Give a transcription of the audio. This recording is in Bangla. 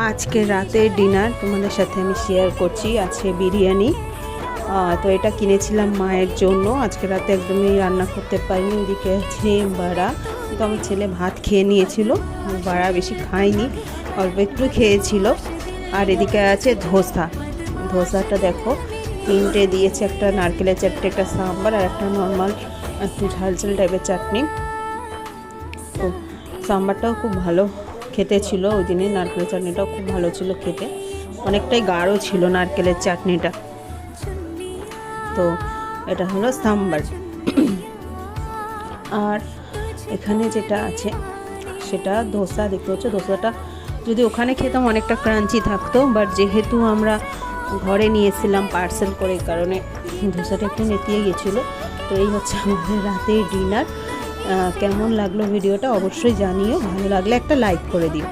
আজকে রাতের ডিনার তোমাদের সাথে আমি শেয়ার করছি। আছে বিরিয়ানি, তো এটা কিনেছিলাম মায়ের জন্য। আজকে রাতে একদমই রান্না করতে পারিনি। এদিকে আছে বাড়া, কিন্তু আমার ছেলে ভাত খেয়ে নিয়েছিল, বাড়া বেশি খায়নি, অল্প একটু খেয়েছিল। আর এদিকে আছে ধোসা। ধোসাটা দেখো তিনটে দিয়েছে, একটা নারকেলের চাটনি, একটা সাম্বার, আর একটা নর্মাল একটু ঝালঝাল টাইপের চাটনি। তো সাম্বারটাও খুব ভালো খেতে ছিল ওই দিনে, নারকেলের চাটনিটাও খুব ভালো ছিল খেতে, অনেকটাই গাঢ় ছিল নারকেলের চাটনিটা। তো এটা হলো সাম্বার। আর এখানে যেটা আছে সেটা ধোসা। দেখতে হচ্ছে ধোসাটা যদি ওখানে খেতাম অনেকটা ক্রাঞ্চি থাকতো, বাট যেহেতু আমরা ঘরে নিয়েছিলাম পার্সেল করে, এই কারণে ধোসাটা একটু নেতিয়ে গেছিলো। তো এই হচ্ছে আমাদের রাতের ডিনার। কেমন লাগলো ভিডিওটা অবশ্যই জানিও, ভালো লাগলে একটা লাইক করে দিও।